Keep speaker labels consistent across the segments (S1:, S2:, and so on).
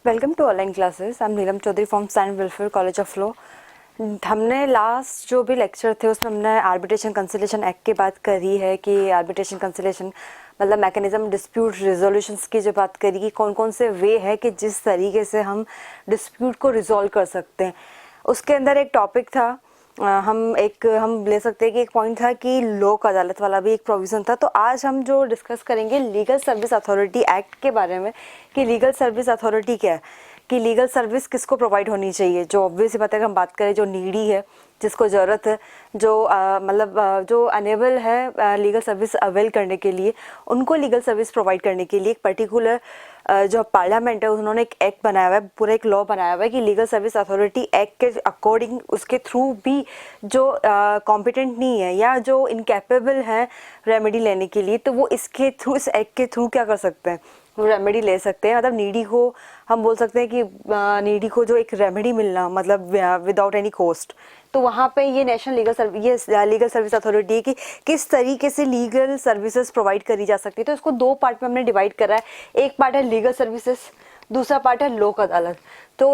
S1: Welcome to online classes. I am Neelam Chaudhary from stand welfare college of law. हमने last जो भी lecture थे उसमें हमने आर्बिट्रेशन कंसिलेशन एक्ट की बात करी है कि आर्बिट्रेशन कंसिलेशन मतलब मैकेनिज्म डिस्प्यूट रिजोल्यूशंस की जो बात करी कि कौन कौन से वे है कि जिस तरीके से हम डिस्प्यूट को रिजॉल्व कर सकते हैं। उसके अंदर एक टॉपिक था, हम ले सकते हैं कि एक पॉइंट था कि लोक अदालत वाला भी एक प्रोविज़न था। तो आज हम जो डिस्कस करेंगे लीगल सर्विस अथॉरिटी एक्ट के बारे में कि लीगल सर्विस अथॉरिटी क्या है, कि लीगल सर्विस किसको प्रोवाइड होनी चाहिए। जो ऑब्वियस बात है कि हम बात करें जो नीडी है, जिसको ज़रूरत है, जो जो अनेबल है लीगल सर्विस अवेल करने के लिए, उनको लीगल सर्विस प्रोवाइड करने के लिए एक पर्टिकुलर जो पार्लियामेंट है उन्होंने एक एक्ट बनाया हुआ है, पूरा एक लॉ बनाया हुआ है कि लीगल सर्विस अथॉरिटी एक्ट के अकॉर्डिंग उसके थ्रू भी जो कॉम्पिटेंट नहीं है या जो इनकैपेबल है रेमेडी लेने के लिए, तो वो इसके थ्रू, इस एक्ट के थ्रू क्या कर सकते हैं, वो रेमेडी ले सकते हैं। मतलब नीडी को हम बोल सकते हैं कि नीडी को जो एक रेमेडी मिलना मतलब विदाउट एनी कॉस्ट, तो वहाँ पे ये नेशनल लीगल सर्विस अथॉरिटी है कि किस तरीके से लीगल सर्विसेज प्रोवाइड करी जा सकती है। तो इसको दो पार्ट में हमने डिवाइड करा है। एक पार्ट है लीगल सर्विसेज, दूसरा पार्ट है लोक अदालत। तो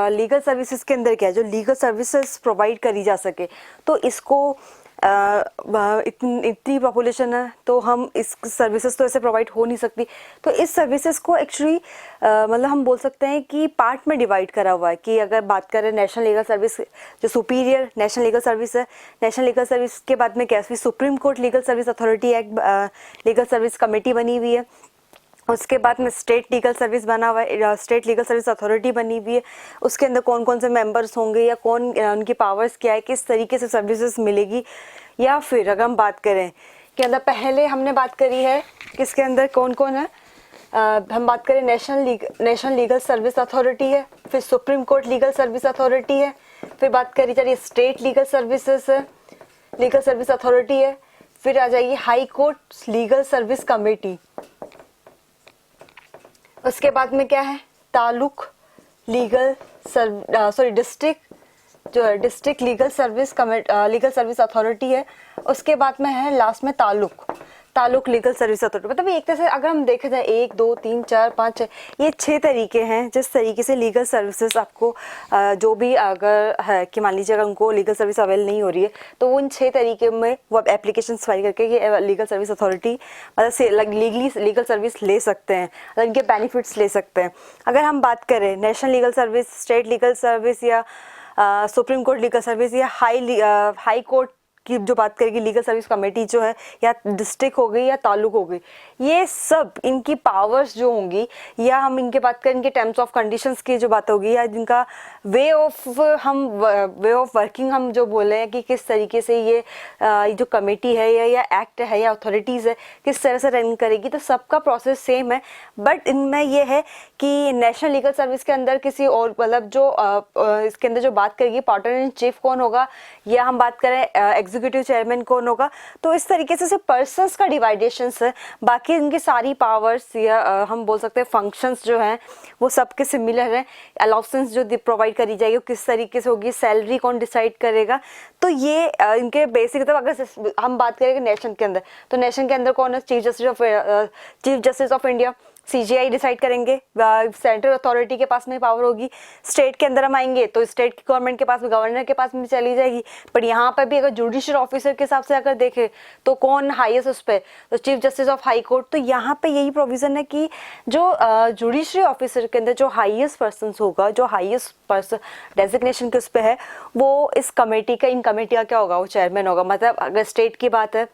S1: लीगल सर्विसेज के अंदर क्या है, जो लीगल सर्विसेज प्रोवाइड करी जा सके, तो इसको इतनी पॉपुलेशन है तो हम इस सर्विसेज तो ऐसे प्रोवाइड हो नहीं सकती। तो इस सर्विसेज को एक्चुअली मतलब हम बोल सकते हैं कि पार्ट में डिवाइड करा हुआ है कि अगर बात करें नेशनल लीगल सर्विस, जो सुपीरियर नेशनल लीगल सर्विस है, नेशनल लीगल सर्विस के बाद में क्या, supreme court legal service authority act legal service committee बनी हुई है। उसके बाद में स्टेट लीगल सर्विस बना हुआ है, स्टेट लीगल सर्विस अथॉरिटी बनी हुई है। उसके अंदर कौन कौन से मेंबर्स होंगे या कौन उनकी पावर्स क्या है, किस तरीके से सर्विसेज मिलेगी। या फिर अगर हम बात करें कि अंदर पहले हमने बात करी है किसके अंदर कौन कौन है, हम बात करें नेशनल लीगल सर्विस अथॉरिटी है, फिर supreme court legal service authority है, फिर बात करी जा रही है स्टेट लीगल सर्विस अथॉरिटी है, फिर आ जाएगी high court legal service committee. उसके बाद में क्या है, taluk district legal service authority है। उसके बाद में है लास्ट में तालुक लीगल सर्विस अथॉरिटी। मतलब एक तरह से अगर हम देखे जाए 1 2 3 4 5 6 ये 6 तरीके हैं जिस तरीके से लीगल सर्विसेज आपको जो भी अगर है कि मान लीजिए अगर उनको लीगल सर्विस अवेल नहीं हो रही है तो वो इन 6 तरीके में वो एप्लीकेशन फाइल करके ये लीगल सर्विस अथॉरिटी मतलब लीगल सर्विस ले सकते हैं, मतलब इनके बेनिफिट्स ले सकते हैं। अगर हम बात करें national legal service, state legal service या सुप्रीम कोर्ट लीगल सर्विस या हाई कोर्ट की जो बात करेगी लीगल सर्विस कमेटी जो है, या डिस्ट्रिक्ट हो गई या तालुक हो गई, ये सब इनकी पावर्स जो होंगी, या हम इनके बात करें इनके टर्म्स ऑफ कंडीशंस की जो बात होगी, या जिनका वे ऑफ वर्किंग हम जो बोले हैं कि किस तरीके से ये जो कमेटी है या एक्ट है या अथॉरिटीज़ है किस तरह से रन करेगी, तो सबका प्रोसेस सेम है। बट इनमें ये है कि नेशनल लीगल सर्विस के अंदर किसी और मतलब जो इसके अंदर जो बात करेगी पार्टनर इन चीफ कौन होगा, या हम बात करें एग्जीक्यूटिव चेयरमैन कौन होगा, तो इस तरीके से सिर्फ पर्सन्स का डिवाइडेशंस है। बाकी इनकी सारी पावर्स या हम बोल सकते हैं फंक्शंस जो हैं वो सबके सिमिलर हैं। अलाउंसेंस जो प्रोवाइड करी जाएगी वो किस तरीके से होगी, सैलरी कौन डिसाइड करेगा, तो ये इनके बेसिक। तो अगर हम बात करेंगे नेशन के अंदर, तो नेशन के अंदर कौन है, chief justice of India, CJI decide करेंगे, सेंट्रल अथॉरिटी के पास में पावर होगी। स्टेट के अंदर हम आएंगे तो स्टेट की गवर्नमेंट के पास में, गवर्नर के पास में चली जाएगी। पर यहाँ पर भी अगर जुडिशियल ऑफिसर के हिसाब से अगर देखें तो कौन हाईएस्ट उस पर, तो chief justice of high court. तो यहाँ पे यही प्रोविजन है कि जो जुडिशरी ऑफिसर के अंदर जो हाईएस्ट पर्सन होगा, जो हाईएस्ट पर्सन डेजिग्नेशन के उस पर है, वो इस कमेटी का, इन कमेटी का क्या होगा, वो चेयरमैन होगा। मतलब अगर स्टेट की बात है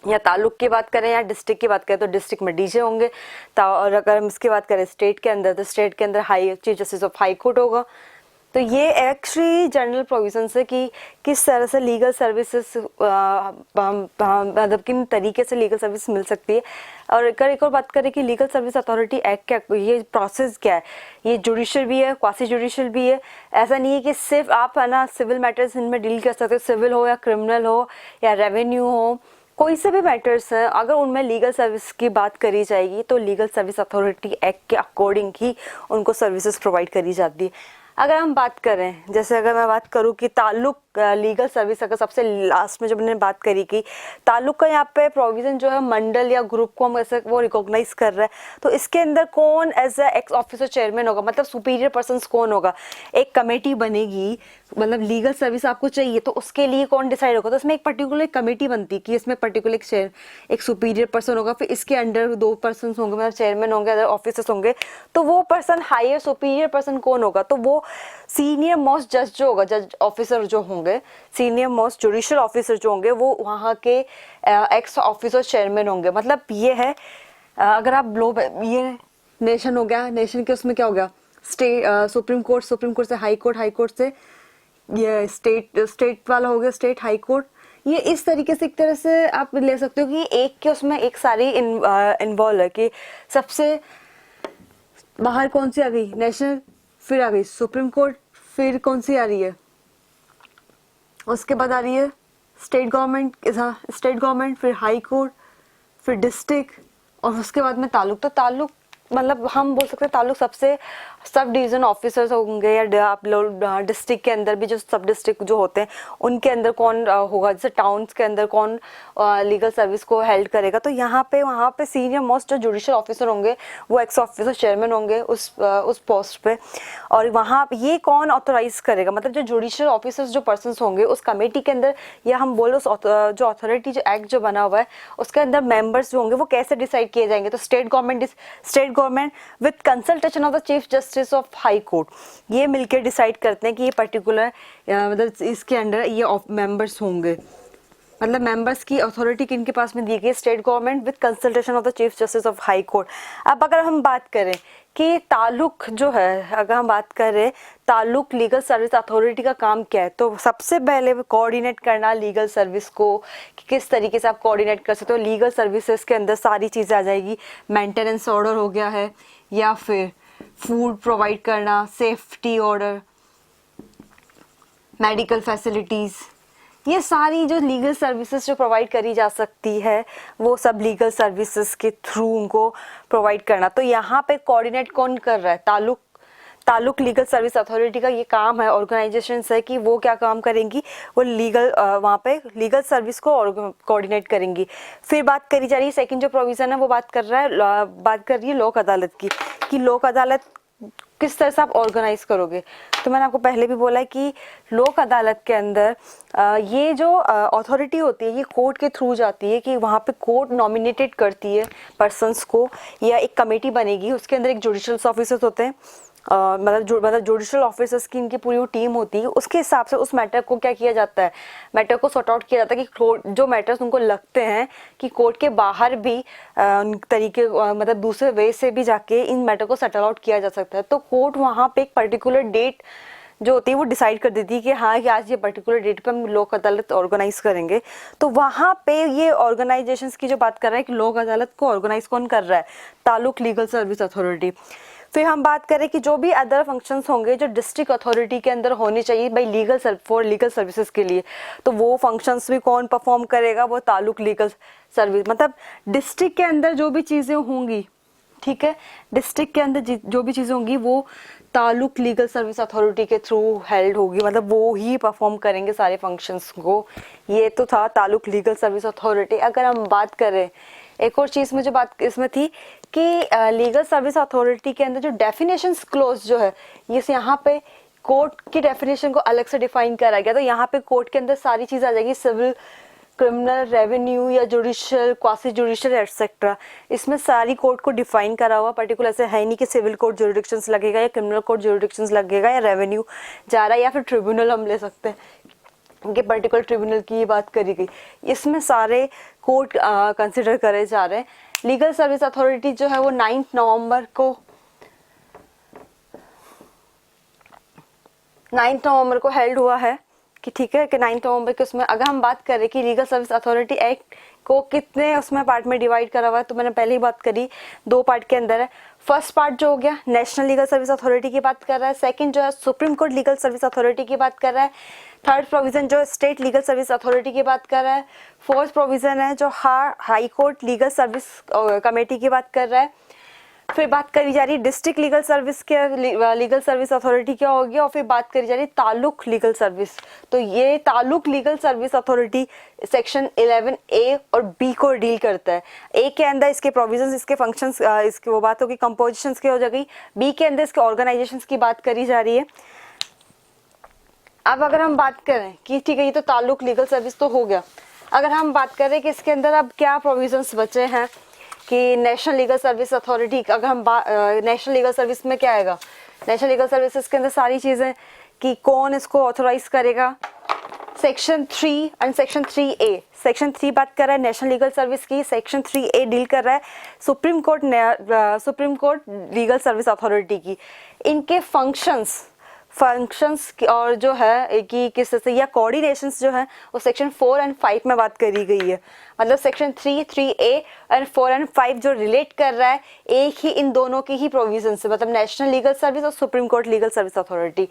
S1: या तालुक की बात करें या डिस्ट्रिक्ट की बात करें तो डिस्ट्रिक्ट में डीजे होंगे, और अगर हम इसकी बात करें स्टेट के अंदर तो स्टेट के अंदर chief justice of high court होगा। तो ये एक्चुअली जनरल प्रोविजंस है कि किस तरह से लीगल सर्विसेज मतलब किन तरीके से लीगल सर्विस मिल सकती है। और एक और बात करें कि लीगल सर्विस अथॉरिटी एक्ट क्या, ये प्रोसेस क्या है, ये जुडिशियल भी है, क्वासी जुडिशियल भी है। ऐसा नहीं है कि सिर्फ आप है ना सिविल मैटर्स इनमें डील कर सकते हो, सिविल हो या क्रिमिनल हो या रेवेन्यू हो, कोई से भी मैटर्स हैं, अगर उनमें लीगल सर्विस की बात करी जाएगी तो लीगल सर्विस अथॉरिटी एक्ट के अकॉर्डिंग ही उनको सर्विसेज प्रोवाइड करी जाती है। अगर हम बात करें, जैसे अगर मैं बात करूं कि ताल्लुक लीगल सर्विस, अगर सबसे लास्ट में जब मैंने बात करी कि ताल्लुक का यहाँ पे प्रोविजन जो है मंडल या ग्रुप को हम ऐसे वो रिकॉग्नाइज कर रहे हैं, तो इसके अंदर कौन as a ex officer chairman होगा, मतलब सुपीरियर पर्सन कौन होगा। एक कमेटी बनेगी, मतलब लीगल सर्विस आपको चाहिए तो उसके लिए कौन डिसाइड होगा, तो इसमें एक पर्टिकुलर कमेटी बनती है कि इसमें पर्टिकुलर एक सुपीरियर पर्सन होगा, फिर इसके अंडर 2 पर्सन होंगे, मतलब चेयरमैन होंगे, अदर ऑफिसर्स होंगे। तो वो पर्सन हायर सुपीरियर पर्सन कौन होगा, तो वो सीनियर मोस्ट जज जो होगा, जज ऑफिसर जो होंगे, सीनियर मोस्ट जुडिशियल ऑफिसर जो होंगे, वो वहाँ के एक्स ऑफिसर चेयरमैन होंगे। मतलब ये है, अगर आप ये नेशन हो गया, नेशन के उसमें क्या हो गया, स्टेट सुप्रीम कोर्ट से हाई कोर्ट से ये स्टेट वाला हो गया, स्टेट हाई कोर्ट। ये इस तरीके से एक तरह से आप ले सकते हो कि एक के उसमें एक सारी इन्वॉल्व है कि सबसे बाहर कौन सी आ गई, नेशनल, फिर आ गई सुप्रीम कोर्ट, फिर कौन सी आ रही है, उसके बाद आ रही है स्टेट गवर्नमेंट, फिर हाई कोर्ट, फिर डिस्ट्रिक्ट, और उसके बाद में ताल्लुक। तो ताल्लुक मतलब हम बोल सकते हैं ताल्लुक सबसे सब डिवीजन ऑफिसर्स होंगे, या आप लोग डिस्ट्रिक्ट के अंदर भी जो सब डिस्ट्रिक्ट जो होते हैं उनके अंदर कौन होगा, जैसे टाउन्स के अंदर कौन लीगल सर्विस को हेल्ड करेगा। तो यहाँ पे वहाँ पे सीनियर मोस्ट जो जुडिशियल ऑफिसर होंगे वो एक्स ऑफिसर चेयरमैन होंगे उस पोस्ट पे। और वहाँ ये कौन ऑथोराइज करेगा, मतलब जो जुडिशियल ऑफिसर्स जो पर्सन होंगे उस कमेटी के अंदर, या हम बोलो जो अथॉरिटी जो एक्ट जो बना हुआ है उसके अंदर मेंबर्स जो होंगे वो कैसे डिसाइड किए जाएंगे। तो state government with consultation of the chief justice of high court, ये मिलकर डिसाइड करते हैं कि ये पर्टिकुलर मतलब इसके अंडर ये मेंबर्स होंगे। मतलब मेंबर्स की अथॉरिटी किनके पास में दी गई, state government with consultation of the chief justice of high court. अब अगर हम बात करें कि ताल्लुक जो है, अगर हम बात करें ताल्लुक लीगल सर्विस अथॉरिटी का काम क्या है, तो सबसे पहले कोऑर्डिनेट करना लीगल सर्विस को, कि किस तरीके से आप कोऑर्डिनेट कर सकते हो। लीगल सर्विसेज के अंदर सारी चीज़ें आ जाएगी, मेंटेनेंस ऑर्डर हो गया है, या फिर फूड प्रोवाइड करना, सेफ्टी ऑर्डर, मेडिकल फैसिलिटीज़, ये सारी जो लीगल सर्विसेज जो प्रोवाइड करी जा सकती है वो सब लीगल सर्विसेज के थ्रू उनको प्रोवाइड करना। तो यहाँ पे कोऑर्डिनेट कौन कर रहा है, ताल्लुक लीगल सर्विस अथॉरिटी का ये काम है, ऑर्गेनाइजेशन है कि वो क्या काम करेंगी, वो वहाँ पे लीगल सर्विस को कोऑर्डिनेट करेंगी। फिर बात करी जा रही है, सेकंड जो प्रोविजन है वो बात कर रही है लोक अदालत की, कि लोक अदालत किस तरह से आप ऑर्गेनाइज करोगे। तो मैंने आपको पहले भी बोला कि लोक अदालत के अंदर ये जो अथॉरिटी होती है ये कोर्ट के थ्रू जाती है, कि वहाँ पे कोर्ट नॉमिनेटेड करती है पर्सन्स को, या एक कमेटी बनेगी, उसके अंदर एक जुडिशियल ऑफिसर्स होते हैं, मतलब जुडिशियल ऑफिसर्स की इनकी पूरी टीम होती है। उसके हिसाब से उस मैटर को क्या किया जाता है, मैटर को सॉर्ट आउट किया जाता है कि जो मैटर्स उनको लगते हैं कि कोर्ट के बाहर भी तरीके मतलब दूसरे वे से भी जाके इन मैटर को सेटल आउट किया जा सकता है। तो कोर्ट वहाँ पे एक पर्टिकुलर डेट जो होती है वो डिसाइड कर देती है कि हाँ कि आज ये पर्टिकुलर डेट पे हम लोक अदालत ऑर्गेनाइज करेंगे। तो वहाँ पे ये ऑर्गेनाइजेशंस की जो बात कर रहा है कि लोक अदालत को ऑर्गेनाइज कौन कर रहा है, ताल्लुक लीगल सर्विस अथॉरिटी। फिर हम बात करें कि जो भी अदर फंक्शंस होंगे जो डिस्ट्रिक्ट अथॉरिटी के अंदर होने चाहिए भाई फॉर लीगल सर्विसेज के लिए, तो वो फंक्शंस भी कौन परफॉर्म करेगा, वो ताल्लुक लीगल सर्विस। मतलब डिस्ट्रिक्ट के अंदर जो भी चीज़ें होंगी, ठीक है, डिस्ट्रिक्ट के अंदर जो भी चीज़ें होंगी वो ताल्लुक लीगल सर्विस अथॉरिटी के थ्रू हेल्ड होगी, मतलब वो ही परफॉर्म करेंगे सारे फंक्शंस को। ये तो था ताल्लुक लीगल सर्विस अथॉरिटी। अगर हम बात करें एक और चीज़ में जो बात इसमें थी कि लीगल सर्विस अथॉरिटी के अंदर जो डेफिनेशंस क्लोज जो है, ये यहाँ पे कोर्ट की डेफिनेशन को अलग से डिफाइन करा गया। तो यहाँ पे कोर्ट के अंदर सारी चीज़ आ जाएगी, सिविल, क्रिमिनल, रेवेन्यू या जुडिशियल, क्वासी जुडिशियल एटसेट्रा। इसमें सारी कोर्ट को डिफाइन करा हुआ, पर्टिकुलर ऐसे है नहीं कि सिविल कोर्ट जुरिडिक्शंस लगेगा या क्रिमिनल कोर्ट जुरिडिक्शंस लगेगा या रेवेन्यू जा रहा है या फिर ट्रिब्यूनल हम ले सकते हैं कि पर्टिकुलर ट्रिब्यूनल की बात करी गई। इसमें सारे कोर्ट कंसिडर करे जा रहे हैं। लीगल सर्विस अथॉरिटी जो है वो 9 नवंबर को हेल्ड हुआ है कि ठीक है कि 9 नवंबर के उसमें अगर हम बात करें कि लीगल सर्विस अथॉरिटी एक्ट को कितने उसमें पार्ट में डिवाइड करा हुआ है, तो मैंने पहले ही बात करी 2 पार्ट के अंदर है। फर्स्ट पार्ट जो हो गया नेशनल लीगल सर्विस अथॉरिटी की बात कर रहा है, सेकंड जो है supreme court legal service authority की बात कर रहा है, थर्ड प्रोविजन जो स्टेट लीगल सर्विस अथॉरिटी की बात कर रहा है, फोर्थ प्रोविजन है जो high court legal service committee की बात कर रहा है, फिर बात करी जा रही डिस्ट्रिक्ट लीगल सर्विस के, लीगल सर्विस अथॉरिटी क्या होगी, और फिर बात करी जा रही ताल्लुक लीगल सर्विस। तो ये ताल्लुक legal service authority section 11A और B को डील करता है। A के अंदर इसके प्रोविजंस, इसके फंक्शंस, इसकी वो बात होगी कंपोजिशंस की हो जाएगी। B के अंदर इसके ऑर्गेनाइजेशंस की बात करी जा रही है। अब अगर हम बात करें कि ठीक है ये तो ताल्लुक लीगल सर्विस तो हो गया, अगर हम बात करें कि इसके अंदर अब क्या प्रोविजंस बचे हैं कि नेशनल लीगल सर्विस अथॉरिटी, अगर हम नेशनल लीगल सर्विस में क्या आएगा, नेशनल लीगल सर्विसेज के अंदर सारी चीज़ें कि कौन इसको ऑथोराइज करेगा, section 3 and section 3A। Section 3 बात कर रहा है नेशनल लीगल सर्विस की, सेक्शन 3A डील कर रहा है supreme court legal service authority की। इनके फंक्शंस और जो है कि किस तरह से या कोऑर्डिनेशंस जो है वो सेक्शन 4 एंड 5 में बात करी गई है। मतलब सेक्शन 3A एंड 4 एंड 5 जो रिलेट कर रहा है एक ही इन दोनों की ही प्रोविजन से, मतलब नेशनल लीगल सर्विस और supreme court legal service authority.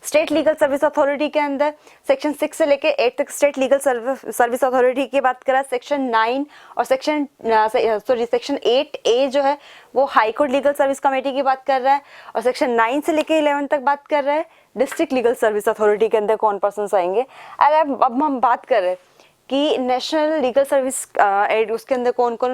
S1: State legal service authority के अंदर सेक्शन 6 से लेके 8 तक स्टेट लीगल सर्विस अथॉरिटी की बात करा। सेक्शन 9 और सेक्शन 8A जो है वो high court legal service committee की बात कर रहा है, और सेक्शन 9 से लेके 11 तक बात कर रहा है डिस्ट्रिक्ट लीगल सर्विस अथॉरिटी के अंदर कौन पर्सन आएंगे। अगर अब हम बात कर रहे हैं कि नेशनल लीगल सर्विस उसके अंदर कौन कौन,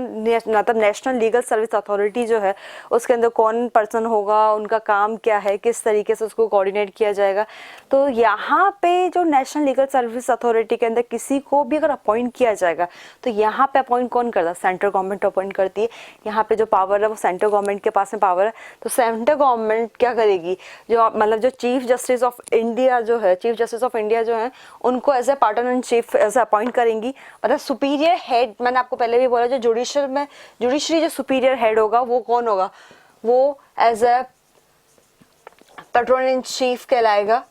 S1: मतलब नेशनल लीगल सर्विस अथॉरिटी जो है उसके अंदर कौन पर्सन होगा, उनका काम क्या है, किस तरीके से उसको कोऑर्डिनेट किया जाएगा। तो यहाँ पे जो नेशनल लीगल सर्विस अथॉरिटी के अंदर किसी को भी अगर अपॉइंट किया जाएगा तो यहाँ पे अपॉइंट कौन करता है, सेंट्रल गवर्नमेंट अपॉइंट करती है। यहाँ पे जो पावर है वो सेंट्रल गवर्नमेंट के पास में पावर है। तो सेंट्रल गवर्नमेंट क्या करेगी, जो मतलब जो चीफ जस्टिस ऑफ इंडिया जो है, चीफ जस्टिस ऑफ इंडिया जो है उनको as a partner in chief as appoint करेंगी। मतलब सुपीरियर हेड, मैंने आपको पहले भी बोला जो जुडिशरी जो सुपीरियर हेड होगा वो कौन होगा, वो as a patron in chief कहलाएगा।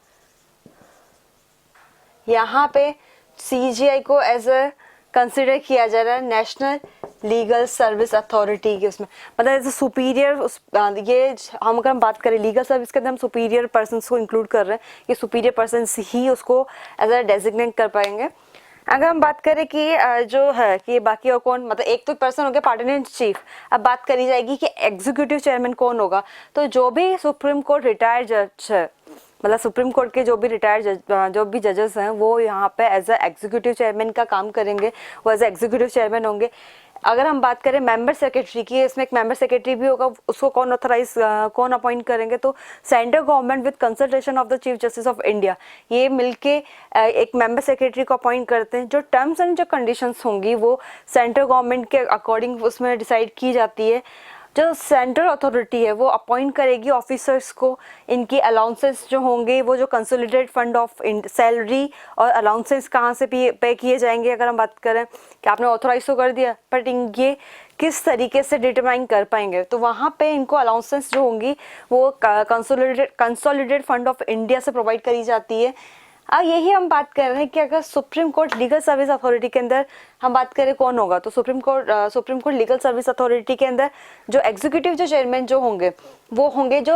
S1: यहाँ पे CGI को एज ए कंसिडर किया जा रहा है नेशनल लीगल सर्विस अथॉरिटी के उसमें, मतलब एज ए सुपीरियर। ये हम अगर हम बात करें लीगल सर्विस के अंदर हम सुपीरियर पर्सन को इंक्लूड कर रहे हैं, ये सुपीरियर पर्सन ही उसको एज ए डेजिग्नेट कर पाएंगे। अगर हम बात करें कि जो है कि बाकी और कौन, मतलब एक तो पर्सन हो गया पार्टनर इन चीफ। अब बात करी जाएगी कि एग्जीक्यूटिव चेयरमैन कौन होगा। तो जो भी सुप्रीम कोर्ट रिटायर्ड जज है, मतलब सुप्रीम कोर्ट के जो भी रिटायर्ड जो भी जजेस हैं वो यहाँ पे एज ए एग्जीक्यूटिव चेयरमैन का काम करेंगे, वो एज ए एग्जीक्यूटिव चेयरमैन होंगे। अगर हम बात करें मेंबर सेक्रेटरी की, इसमें एक मेंबर सेक्रेटरी भी होगा, उसको कौन ऑथराइज कौन अपॉइंट करेंगे, तो central government with consultation of the chief justice of India ये मिलके एक मेंबर सेक्रेटरी को अपॉइंट करते हैं। जो टर्म्स एंड जो कंडीशंस होंगी वो सेंट्रल गवर्नमेंट के अकॉर्डिंग उसमें डिसाइड की जाती है। जो सेंट्रल अथॉरिटी है वो अपॉइंट करेगी ऑफिसर्स को, इनकी अलाउंसेस जो होंगे वो जो कंसोलिडेटेड फंड ऑफ सैलरी और अलाउंसेस कहाँ से पे किए जाएंगे। अगर हम बात करें कि आपने ऑथोराइज तो कर दिया बट ये किस तरीके से डिटरमाइन कर पाएंगे, तो वहाँ पे इनको अलाउंसेस जो होंगी वो कंसोलिडेटेड फंड ऑफ इंडिया से प्रोवाइड करी जाती है। अब यही हम बात कर रहे हैं कि अगर supreme court legal service authority के अंदर हम बात करें कौन होगा, तो supreme court legal service authority के अंदर जो एग्जीक्यूटिव जो चेयरमैन जो होंगे वो होंगे जो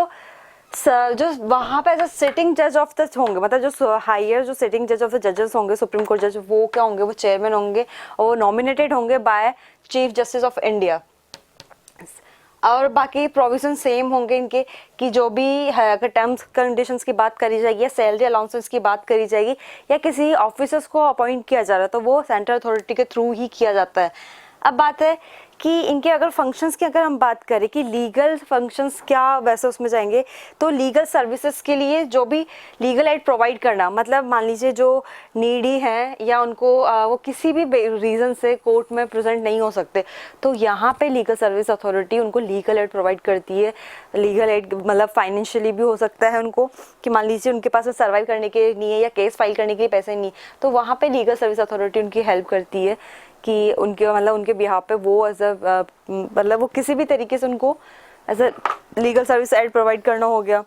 S1: वहाँ पे एज सिटिंग जज ऑफ द होंगे, मतलब जो हायर जो सिटिंग जज ऑफ द जजेस होंगे सुप्रीम कोर्ट जज, वो क्या होंगे, वो चेयरमैन होंगे और वो नॉमिनेटेड होंगे by chief justice of India. और बाकी प्रोविजन सेम होंगे इनके कि जो भी है, अगर टर्म्स कंडीशंस की बात करी जाएगी या सैलरी अलाउंसेस की बात करी जाएगी या किसी ऑफिसर्स को अपॉइंट किया जा रहा है तो वो सेंट्रल अथॉरिटी के थ्रू ही किया जाता है। अब बात है कि इनके अगर फंक्शंस की अगर हम बात करें कि लीगल फंक्शंस क्या वैसे उसमें जाएंगे, तो लीगल सर्विसेज के लिए जो भी लीगल एड प्रोवाइड करना, मतलब मान लीजिए जो नीडी हैं या उनको वो किसी भी रीज़न से कोर्ट में प्रेजेंट नहीं हो सकते, तो यहाँ पे लीगल सर्विस अथॉरिटी उनको लीगल एड प्रोवाइड करती है। लीगल एड मतलब फाइनेंशियली भी हो सकता है उनको कि मान लीजिए उनके पास सर्वाइव करने के लिए नहीं है या केस फाइल करने के लिए पैसे नहीं, तो वहाँ पर लीगल सर्विस अथॉरिटी उनकी हेल्प करती है कि उनके मतलब उनके बिहाफ पे वो एज मतलब वो किसी भी तरीके से उनको as a legal service aid provide करना हो गया,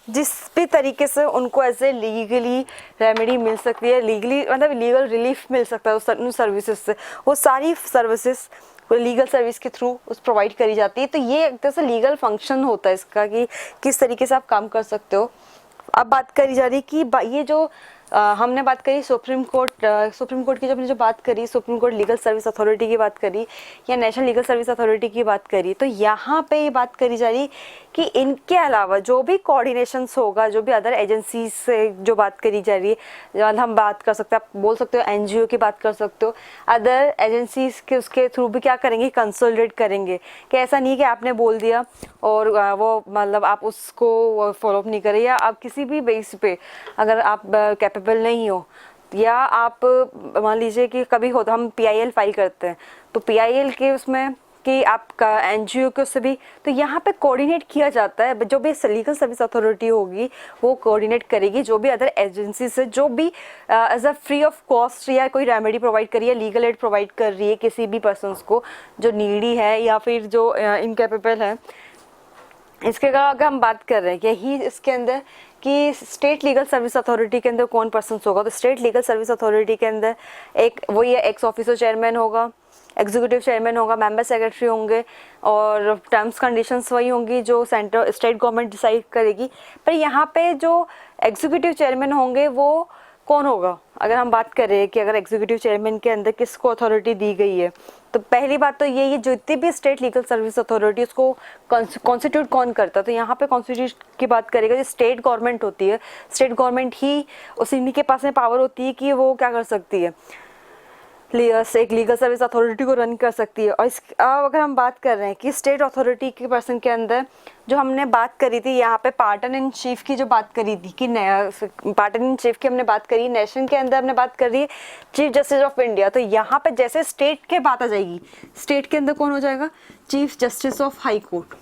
S1: जिस भी तरीके से उनको एज ए लीगली रेमेडी मिल सकती है, लीगली मतलब लीगल रिलीफ मिल सकता है उन सर्विसेज से, वो सारी सर्विसेज लीगल सर्विस के थ्रू उस प्रोवाइड करी जाती है। तो ये एक तरह से लीगल फंक्शन होता है इसका कि किस तरीके से आप काम कर सकते हो। अब बात करी जा रही कि ये जो हमने बात करी सुप्रीम कोर्ट की, जब हमने जो बात करी supreme court legal service authority की बात करी या नेशनल लीगल सर्विस अथॉरिटी की बात करी, तो यहाँ पे ये बात करी जा रही कि इनके अलावा जो भी कोऑर्डिनेशंस होगा, जो भी अदर एजेंसीज से जो बात करी जा रही है, हम बात कर सकते हैं, आप बोल सकते हो एनजीओ की बात कर सकते हो, अदर एजेंसीज के उसके थ्रू भी क्या करेंगे, कंसोलिडेट करेंगे। कि ऐसा नहीं कि आपने बोल दिया और वो मतलब आप उसको फॉलो अप नहीं करें, या आप किसी भी बेस पे अगर आप कैपेबल नहीं हो, या आप मान लीजिए कि कभी होता हम पीआईएल फाइल करते हैं, तो पीआईएल के उसमें कि आपका एनजीओ के उससे भी, तो यहाँ पे कोऑर्डिनेट किया जाता है। जो भी लीगल सर्विस अथॉरिटी होगी वो कोऑर्डिनेट करेगी जो भी अदर एजेंसी से जो भी as a free of cost या कोई रेमेडी प्रोवाइड कर रही है, लीगल एड प्रोवाइड कर रही है किसी भी पर्सन्स को जो नीडी है या फिर जो इनकेपेबल है। इसके अगर हम बात कर रहे हैं यही इसके अंदर कि स्टेट लीगल सर्विस अथॉरिटी के अंदर कौन पर्सन होगा, तो स्टेट लीगल सर्विस अथॉरिटी के अंदर एक वही है, एक्स ऑफिसर चेयरमैन होगा, एग्जीक्यूटिव चेयरमैन होगा, मेंबर सेक्रेटरी होंगे, और टर्म्स कंडीशंस वही होंगी जो स्टेट गवर्नमेंट डिसाइड करेगी। पर यहाँ पे जो एग्जीक्यूटिव चेयरमैन होंगे वो कौन होगा, अगर हम बात करें कि अगर एग्जीक्यूटिव चेयरमैन के अंदर किसको अथॉरिटी दी गई है, तो पहली बात तो ये जितनी भी स्टेट लीगल सर्विस अथॉरिटी उसको कॉन्स्टिट्यूट कौन करता है, तो यहाँ पे कॉन्स्टिट्यूट की बात करेगा जो स्टेट गवर्नमेंट होती है। स्टेट गवर्नमेंट ही उसी के पास में पावर होती है कि वो क्या कर सकती है, एक लीगल सर्विस अथॉरिटी को रन कर सकती है। और अब अगर हम बात कर रहे हैं कि स्टेट अथॉरिटी के पर्सन के अंदर जो हमने बात करी थी यहाँ पे पार्टन इन चीफ की जो बात करी थी कि पार्टन इन चीफ की हमने बात करी, नेशन के अंदर हमने बात करी चीफ जस्टिस ऑफ इंडिया, तो यहाँ पे जैसे स्टेट के बात आ जाएगी, स्टेट के अंदर कौन हो जाएगा, chief justice of high court.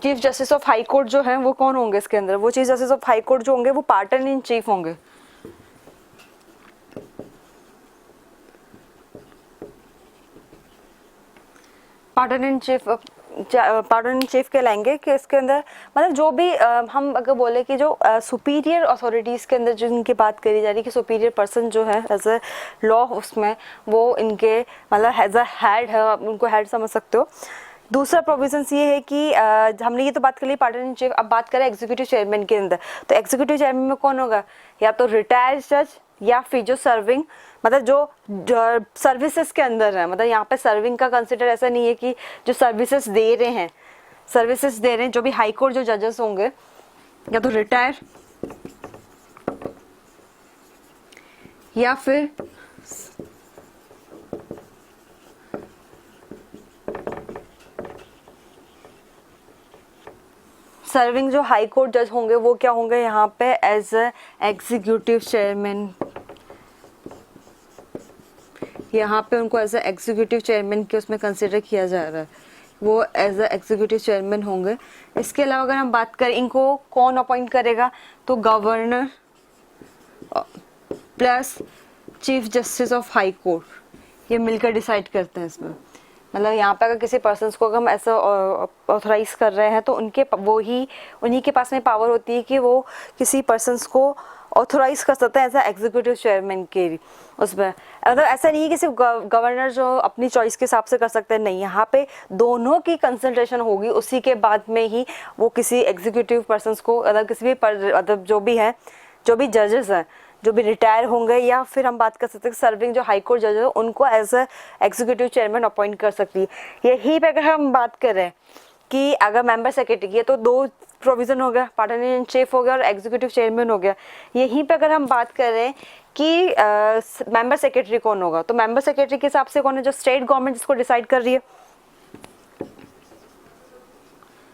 S1: Chief justice of high court जो है वो कौन होंगे इसके अंदर, वो chief justice of high court जो होंगे वो पार्टन इन चीफ होंगे। पार्टन इन चीफ कहलाएंगे कि इसके अंदर मतलब जो भी हम अगर बोले कि जो सुपीरियर अथॉरिटीज़ के अंदर जिनकी बात करी जा रही है कि सुपीरियर पर्सन जो है एज अ लॉ उसमें वो इनके मतलब एज अ हेड है, आप उनको हेड समझ सकते हो। दूसरा प्रोविजंस ये है कि हमने ये तो बात कर ली पार्टन इन चीफ। अब बात करें एग्जीक्यूटिव चेयरमैन के अंदर, तो एग्जीक्यूटिव चेयरमैन में कौन होगा, या तो रिटायर्ड जज या फिर जो सर्विंग मतलब जो सर्विसेज के अंदर है, मतलब यहाँ पे सर्विंग का कंसिडर ऐसा नहीं है कि जो सर्विसेज दे रहे हैं जो भी हाई कोर्ट जो जजेस होंगे या तो रिटायर या फिर सर्विंग जो हाई कोर्ट जज होंगे वो क्या होंगे यहाँ पे एज ए एग्जीक्यूटिव चेयरमैन, यहाँ पे उनको एज ए एग्जीक्यूटिव चेयरमैन के उसमें कंसिडर किया जा रहा है, वो एज ए एग्जीक्यूटिव चेयरमैन होंगे। इसके अलावा अगर हम बात करें इनको कौन अपॉइंट करेगा, तो governor plus chief justice of high court ये मिलकर डिसाइड करते हैं इसमें। मतलब यहाँ पे अगर किसी पर्सन को अगर हम ऐसा ऑथराइज कर रहे हैं तो उन्हीं के पास में पावर होती है कि वो किसी पर्सन को ऑथोराइज कर सकते हैं एज एग्जीक्यूटिव चेयरमैन के उसमें। मतलब ऐसा नहीं है कि सिर्फ गवर्नर जो अपनी चॉइस के हिसाब से कर सकते हैं, नहीं, यहाँ पे दोनों की कंसल्टेशन होगी, उसी के बाद में ही वो किसी एग्जीक्यूटिव पर्सन को अगर किसी भी मतलब जो भी जजेस हैं जो भी रिटायर होंगे या फिर हम बात कर सकते हैं सर्विंग जो हाई कोर्ट जज है उनको as a executive chairman appoint कर सकती है। यही पे अगर हम बात करें कि अगर मेंबर सेक्रेटरी है तो दो प्रोविजन हो गया, पार्टनर इन चीफ हो गया और एग्जीक्यूटिव चेयरमैन हो गया। यहीं पे अगर हम बात करें कि मेंबर सेक्रेटरी कौन होगा, तो मेंबर सेक्रेटरी के हिसाब से कौन है, जो स्टेट गवर्नमेंट जिसको डिसाइड कर रही है,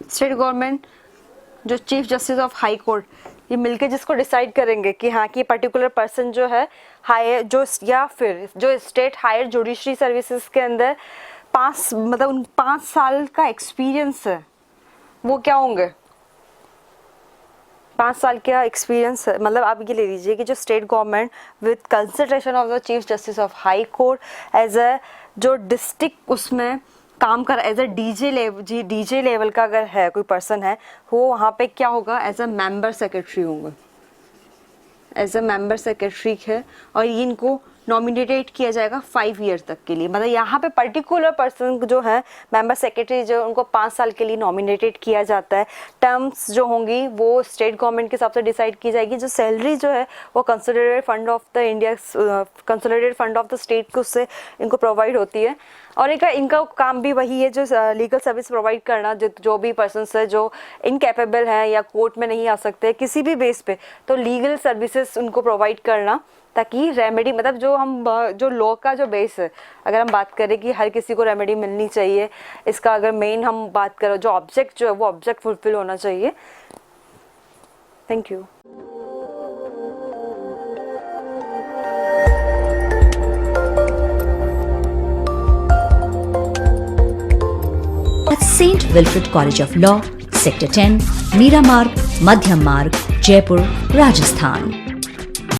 S1: स्टेट गवर्नमेंट जो chief justice of high court ये मिलके जिसको डिसाइड करेंगे कि हाँ कि पर्टिकुलर पर्सन जो है हायर जो या फिर जो स्टेट हायर जुडिशरी सर्विसेज के अंदर 5 साल का एक्सपीरियंस है वो क्या होंगे, 5 साल का एक्सपीरियंस है। मतलब आप ये ले लीजिए कि जो state government with consideration of the chief justice of high court as a जो डिस्ट्रिक्ट उसमें काम कर एज अ डीजे लेवल का अगर है कोई पर्सन है वो वहाँ पे क्या होगा, एज अ मेंबर सेक्रेटरी होंगे, एज अ मेंबर सेक्रेटरी है। और इनको नॉमिनेटेड किया जाएगा 5 ईयर तक के लिए। मतलब यहाँ पे पर्टिकुलर पर्सन जो है मेंबर सेक्रेटरी जो उनको 5 साल के लिए नॉमिनेटेड किया जाता है। टर्म्स जो होंगी वो स्टेट गवर्नमेंट के हिसाब से डिसाइड की जाएगी। जो सैलरी जो है वो consolidated fund of the India, consolidated fund of the state को उससे इनको प्रोवाइड होती है। और एक इनका काम भी वही है जो लीगल सर्विस प्रोवाइड करना, जो भी पर्सन्स है जो इनकेपेबल हैं या कोर्ट में नहीं आ सकते किसी भी बेस पे, तो लीगल सर्विसेज उनको प्रोवाइड करना, ताकि रेमेडी मतलब जो लॉ का जो बेस है, अगर हम बात करें कि हर किसी को रेमेडी मिलनी चाहिए, इसका अगर मेन हम बात करें जो ऑब्जेक्ट जो है वो ऑब्जेक्ट फुलफिल होना चाहिए। Thank you.
S2: at St. Wilfrid College of Law, Sector 10, Meera Marg, Madhyam Marg, Jaipur, Rajasthan.